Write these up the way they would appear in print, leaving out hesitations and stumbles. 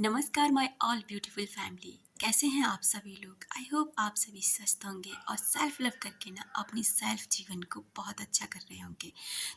नमस्कार my all beautiful family. कैसे हैं आप सभी लोग? आई होप आप सभी स्वस्थ होंगे और सेल्फ लव करके ना अपनी सेल्फ जीवन को बहुत अच्छा कर रहे होंगे।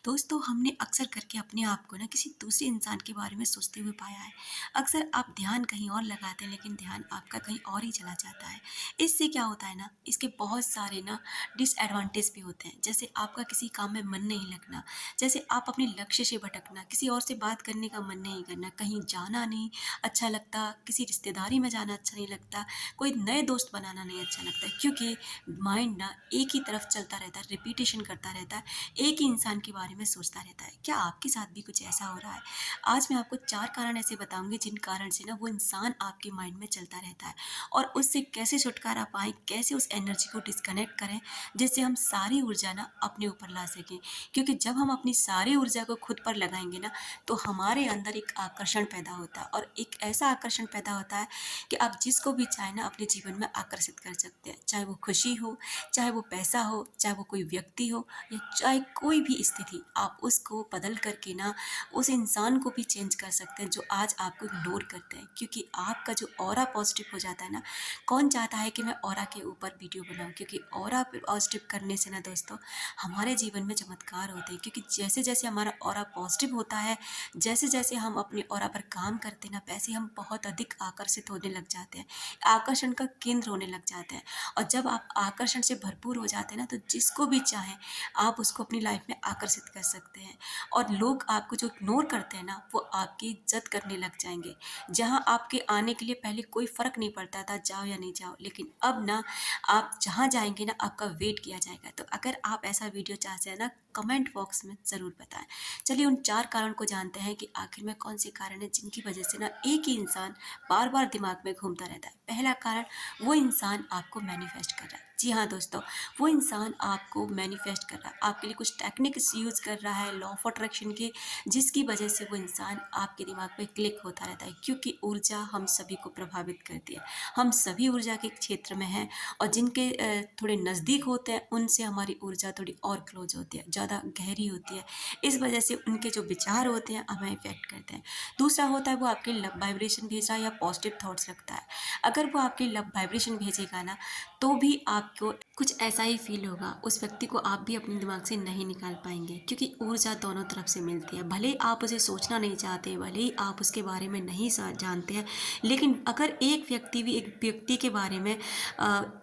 दोस्तों, हमने अक्सर करके अपने आप को ना किसी दूसरे इंसान के बारे में सोचते हुए पाया है। अक्सर आप ध्यान कहीं और लगाते हैं लेकिन ध्यान आपका कहीं और ही चला जाता है। इससे क्या होता है ना, इसके बहुत सारे ना डिसएडवांटेज भी होते हैं। जैसे आपका किसी काम में मन नहीं लगना, जैसे आप अपने लक्ष्य से भटकना, किसी और से बात करने का मन नहीं करना, कहीं जाना नहीं अच्छा लगता, किसी रिश्तेदारी में जाना अच्छा नहीं लगता, कोई नए दोस्त बनाना नहीं अच्छा लगता है, क्योंकि माइंड ना एक ही तरफ चलता रहता है, रिपीटेशन करता रहता है, एक ही इंसान के बारे में सोचता रहता है। क्या आपके साथ भी कुछ ऐसा हो रहा है? आज मैं आपको 4 कारण ऐसे बताऊँगी जिन कारण से ना वो इंसान आपके माइंड में चलता रहता है और उससे कैसे छुटकारा पाएँ, कैसे उस एनर्जी को डिस्कनेक्ट करें, जिससे हम सारी ऊर्जा ना अपने ऊपर ला सकें। क्योंकि जब हम अपनी सारी ऊर्जा को खुद पर लगाएँगे ना, तो हमारे अंदर एक आकर्षण पैदा होता है और एक ऐसा आकर्षण पैदा होता है कि आप जिसको भी चाहें ना अपने जीवन में आकर्षित कर सकते हैं। चाहे वो खुशी हो, चाहे वो पैसा हो, चाहे वो कोई व्यक्ति हो या चाहे कोई भी स्थिति, आप उसको बदल करके ना उस इंसान को भी चेंज कर सकते हैं जो आज आपको इग्नोर करते हैं। क्योंकि आपका जो ऑरा पॉजिटिव हो जाता है ना, कौन चाहता है कि मैं ऑरा के ऊपर वीडियो बनाऊँ? क्योंकि ऑरा पॉजिटिव करने से ना दोस्तों, हमारे जीवन में चमत्कार होते हैं। क्योंकि जैसे-जैसे हमारा ऑरा पॉजिटिव होता है, जैसे-जैसे हम अपनी ऑरा पर काम करते हैं ना, वैसे हम बहुत अधिक आकर्षित होने लग जाते हैं, आकर्षण का केंद्र होने लग जाते हैं। और जब आप आकर्षण से भरपूर हो जाते हैं ना, तो जिसको भी चाहें, आप उसको अपनी लाइफ में आकर्षित कर सकते हैं। और लोग आपको जो इग्नोर करते हैं ना, वो आपकी इज़्ज़त करने लग जाएँगे। जहाँ आपके आने के लिए पहले कोई फ़र्क नहीं पड़ता था, जाओ या नहीं जाओ, लेकिन अब ना आप जहाँ जाएँगे ना, आपका वेट किया जाएगा। तो अगर आप ऐसा वीडियो चाहते हैं ना, कमेंट बॉक्स में ज़रूर बताएँ। चलिए उन 4 कारण को जानते हैं कि आखिर में कौन से कारण हैं जिनकी वजह से ना एक ही इंसान बार-बार दिमाग में घूमता रहता है। पहला कारण, वो इंसान आपको मैनिफेस्ट कर रहा है। जी हाँ दोस्तों, वो इंसान आपको मैनिफेस्ट कर रहा है, आपके लिए कुछ टेक्निक्स यूज़ कर रहा है लॉ ऑफ अट्रैक्शन की, जिसकी वजह से वो इंसान आपके दिमाग में क्लिक होता रहता है। क्योंकि ऊर्जा हम सभी को प्रभावित करती है। हम सभी ऊर्जा के क्षेत्र में हैं और जिनके थोड़े नज़दीक होते हैं, उनसे हमारी ऊर्जा थोड़ी और क्लोज़ होती है, ज़्यादा गहरी होती है। इस वजह से उनके जो विचार होते हैं हमें इफ़ेक्ट करते हैं। दूसरा होता है, वो आपके लव वाइब्रेशन भेज रहा है या पॉजिटिव थॉट्स रखता है। अगर वो आपके लव वाइब्रेशन भेजेगा ना, तो भी आपको कुछ ऐसा ही फ़ील होगा। उस व्यक्ति को आप भी अपने दिमाग से नहीं निकाल पाएँगे, क्योंकि ऊर्जा दोनों तरफ से मिलती है। भले ही आप उसे सोचना नहीं चाहते, भले ही आप उसके बारे में नहीं जानते हैं, लेकिन अगर एक व्यक्ति भी एक व्यक्ति के बारे में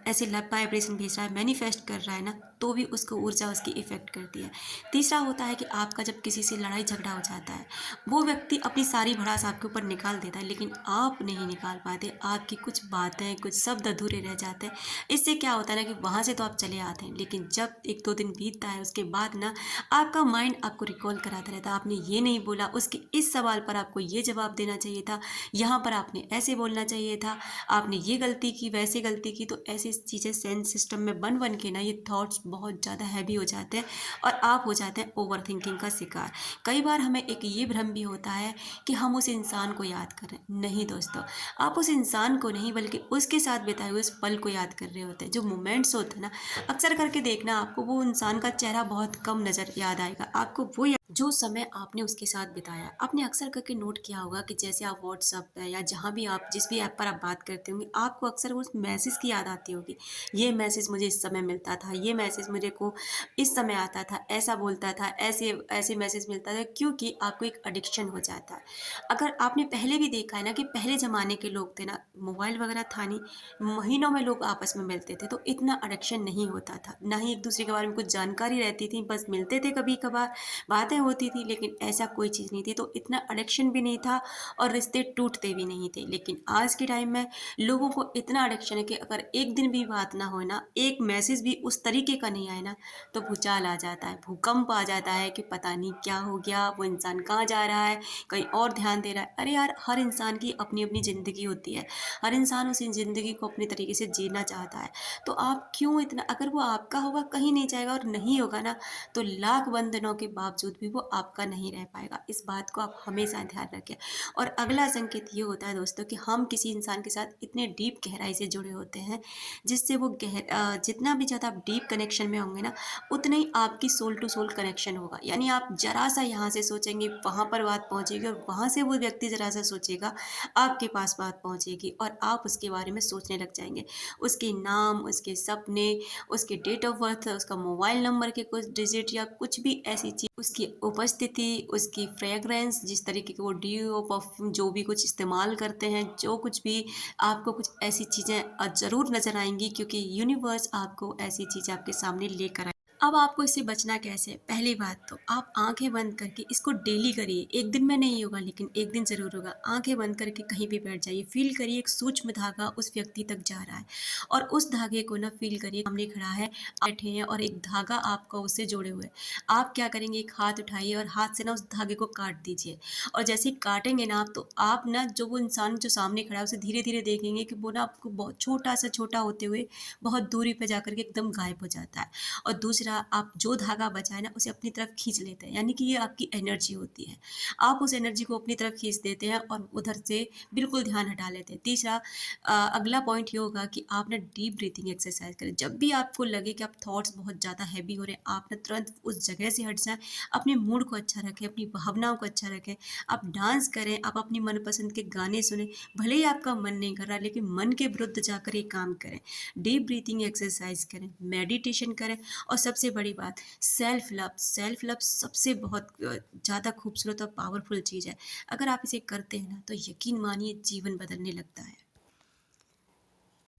ऐसे लव वाइब्रेशन भेज रहा है, मैनिफेस्ट कर रहा है ना, तो भी उसको ऊर्जा उसकी इफ़ेक्ट करती है। तीसरा होता है कि आपका जब किसी से लड़ाई झगड़ा हो जाता है, वो व्यक्ति अपनी सारी भड़ास आपके ऊपर निकाल देता है, लेकिन आप नहीं निकाल पाते। आपकी कुछ बातें, कुछ शब्द अधूरे रह जाते हैं। इससे क्या होता है ना कि वहाँ से तो आप चले आते हैं, लेकिन जब 1-2 दिन बीतता है, उसके बाद ना आपका माइंड आपको रिकॉल कराता रहता है, आपने ये नहीं बोला, उसके इस सवाल पर आपको ये जवाब देना चाहिए था, यहाँ पर आपने ऐसे बोलना चाहिए था, आपने ये गलती की, वैसे गलती की। तो ऐसी चीज़ें सेंस सिस्टम में बन के ना ये थॉट्स बहुत ज़्यादा हैवी हो जाते हैं और आप हो जाते हैं ओवरथिंकिंग का शिकार। कई बार हमें एक ये भ्रम भी होता है कि हम उस इंसान को याद कर रहे हैं। नहीं दोस्तों, आप उस इंसान को नहीं बल्कि उसके साथ बिताए हुए उस पल को याद कर रहे होते हैं। जो मोमेंट्स होते हैं ना, अक्सर करके देखना, आपको वो इंसान का चेहरा बहुत कम नज़र याद आएगा। आपको वो जो समय आपने उसके साथ बिताया। आपने अक्सर करके नोट किया होगा कि जैसे आप व्हाट्सएप पे या जहाँ भी आप जिस भी ऐप पर आप बात करते होंगे, आपको अक्सर उस मैसेज की याद आती होगी। ये मैसेज मुझे इस समय मिलता था, ये मैसेज मुझे को इस समय आता था, ऐसा बोलता था, ऐसे ऐसे मैसेज मिलता था, क्योंकि आपको एक एडिक्शन हो जाता है। अगर आपने पहले भी देखा है ना कि पहले ज़माने के लोग थे ना, मोबाइल वगैरह था नहीं, महीनों में लोग आपस में मिलते थे, तो इतना एडिक्शन नहीं होता था। ना ही एक-दूसरे के बारे में कुछ जानकारी रहती थी, बस मिलते थे कभी-कभार, बातें होती थी, लेकिन ऐसा कोई चीज़ नहीं थी, तो इतना एडिक्शन भी नहीं था और रिश्ते टूटते भी नहीं थे। लेकिन आज के टाइम में लोगों को इतना एडिक्शन है कि अगर एक दिन भी बात ना हो ना, एक मैसेज भी उस तरीके का नहीं आए ना, तो भूचाल आ जाता है, भूकंप आ जाता है कि पता नहीं क्या हो गया, वो इंसान कहाँ जा रहा है, कहीं और ध्यान दे रहा है। अरे यार, हर इंसान की अपनी-अपनी ज़िंदगी होती है, हर इंसान उस ज़िंदगी को अपने तरीके से जीना चाहता है, तो आप क्यों इतना, अगर वो आपका होगा कहीं नहीं जाएगा और नहीं होगा ना, तो लाख बंधनों के बावजूद भी कभी वो आपका नहीं रह पाएगा। इस बात को आप हमेशा ध्यान रखें। और अगला संकेत ये होता है दोस्तों कि हम किसी इंसान के साथ इतने डीप गहराई से जुड़े होते हैं, जिससे वो जितना भी ज़्यादा आप डीप कनेक्शन में होंगे ना, उतना ही आपकी सोल टू सोल कनेक्शन होगा। यानी आप ज़रा सा यहाँ से सोचेंगे, वहाँ पर बात पहुँचेगी, और वहाँ से वो व्यक्ति ज़रा सा सोचेगा, आपके पास बात पहुँचेगी, और आप उसके बारे में सोचने लग जाएँगे। उसके नाम, उसके सपने, उसके डेट ऑफ बर्थ, उसका मोबाइल नंबर के कुछ डिजिट या कुछ भी ऐसी चीज़, उसकी उपस्थिति, उसकी फ्रेग्रेंस, जिस तरीके के वो डिओ, परफ्यूम जो भी कुछ इस्तेमाल करते हैं, जो कुछ भी, आपको कुछ ऐसी चीज़ें ज़रूर नज़र आएँगी, क्योंकि यूनिवर्स आपको ऐसी चीज़ें आपके सामने लेकर आए। अब आपको इससे बचना कैसे है? पहली बात तो आप आँखें बंद करके इसको डेली करिए। एक दिन में नहीं होगा, लेकिन एक दिन ज़रूर होगा। आँखें बंद करके कहीं भी बैठ जाइए, फ़ील करिए एक सूक्ष्म धागा उस व्यक्ति तक जा रहा है, और उस धागे को ना फ़ील करिए, सामने खड़ा है, बैठे हैं, और एक धागा आपका उससे जुड़े हुए हैं। आप क्या करेंगे, एक हाथ उठाइए और हाथ से ना उस धागे को काट दीजिए, और जैसे ही काटेंगे ना आप, तो आप ना जो वो इंसान जो सामने खड़ा है उसे धीरे-धीरे देखेंगे कि वो ना आपको बहुत छोटा से छोटा होते हुए बहुत दूरी पे जाकर के एकदम गायब हो जाता है। और दूसरा, आप जो धागा बचा है ना उसे अपनी तरफ खींच लेते हैं, यानी कि ये आपकी एनर्जी होती है। आप उस एनर्जी को अपनी तरफ खींच देते हैं और उधर से बिल्कुल ध्यान हटा लेते हैं। तीसरा, अगला पॉइंट ये होगा कि आप ना डीप ब्रीथिंग एक्सरसाइज करें। जब भी आपको लगे कि आप थॉट्स बहुत ज़्यादा हैवी हो रहे हैं, आप ना तुरंत उस जगह से हट जाएँ, अपने मूड को अच्छा रखें, अपनी भावनाओं को अच्छा रखें। आप डांस करें, आप अपनी मनपसंद के गाने सुनें, भले ही आपका मन नहीं कर रहा, लेकिन मन के विरुद्ध जाकर ये काम करें। डीप ब्रीथिंग एक्सरसाइज करें, मेडिटेशन करें, और सबसे बड़ी बात, सेल्फ लव सबसे बहुत ज़्यादा खूबसूरत और पावरफुल चीज़ है। अगर आप इसे करते हैं ना, तो यकीन मानिए जीवन बदलने लगता है।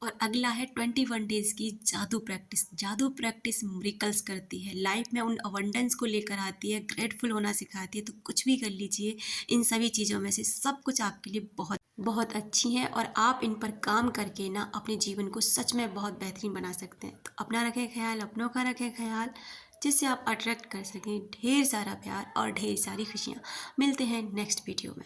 और अगला है 21 डेज़ की जादू प्रैक्टिस। जादू प्रैक्टिस मिरेकल्स करती है, लाइफ में उन अबंडेंस को लेकर आती है, ग्रेटफुल होना सिखाती है। तो कुछ भी कर लीजिए, इन सभी चीज़ों में से सब कुछ आपके लिए बहुत बहुत अच्छी हैं, और आप इन पर काम करके ना अपने जीवन को सच में बहुत बेहतरीन बना सकते हैं। तो अपना रखें ख्याल, अपनों का रखें ख्याल, जिससे आप अट्रैक्ट कर सकें ढेर सारा प्यार और ढेर सारी खुशियाँ। मिलते हैं नेक्स्ट वीडियो में।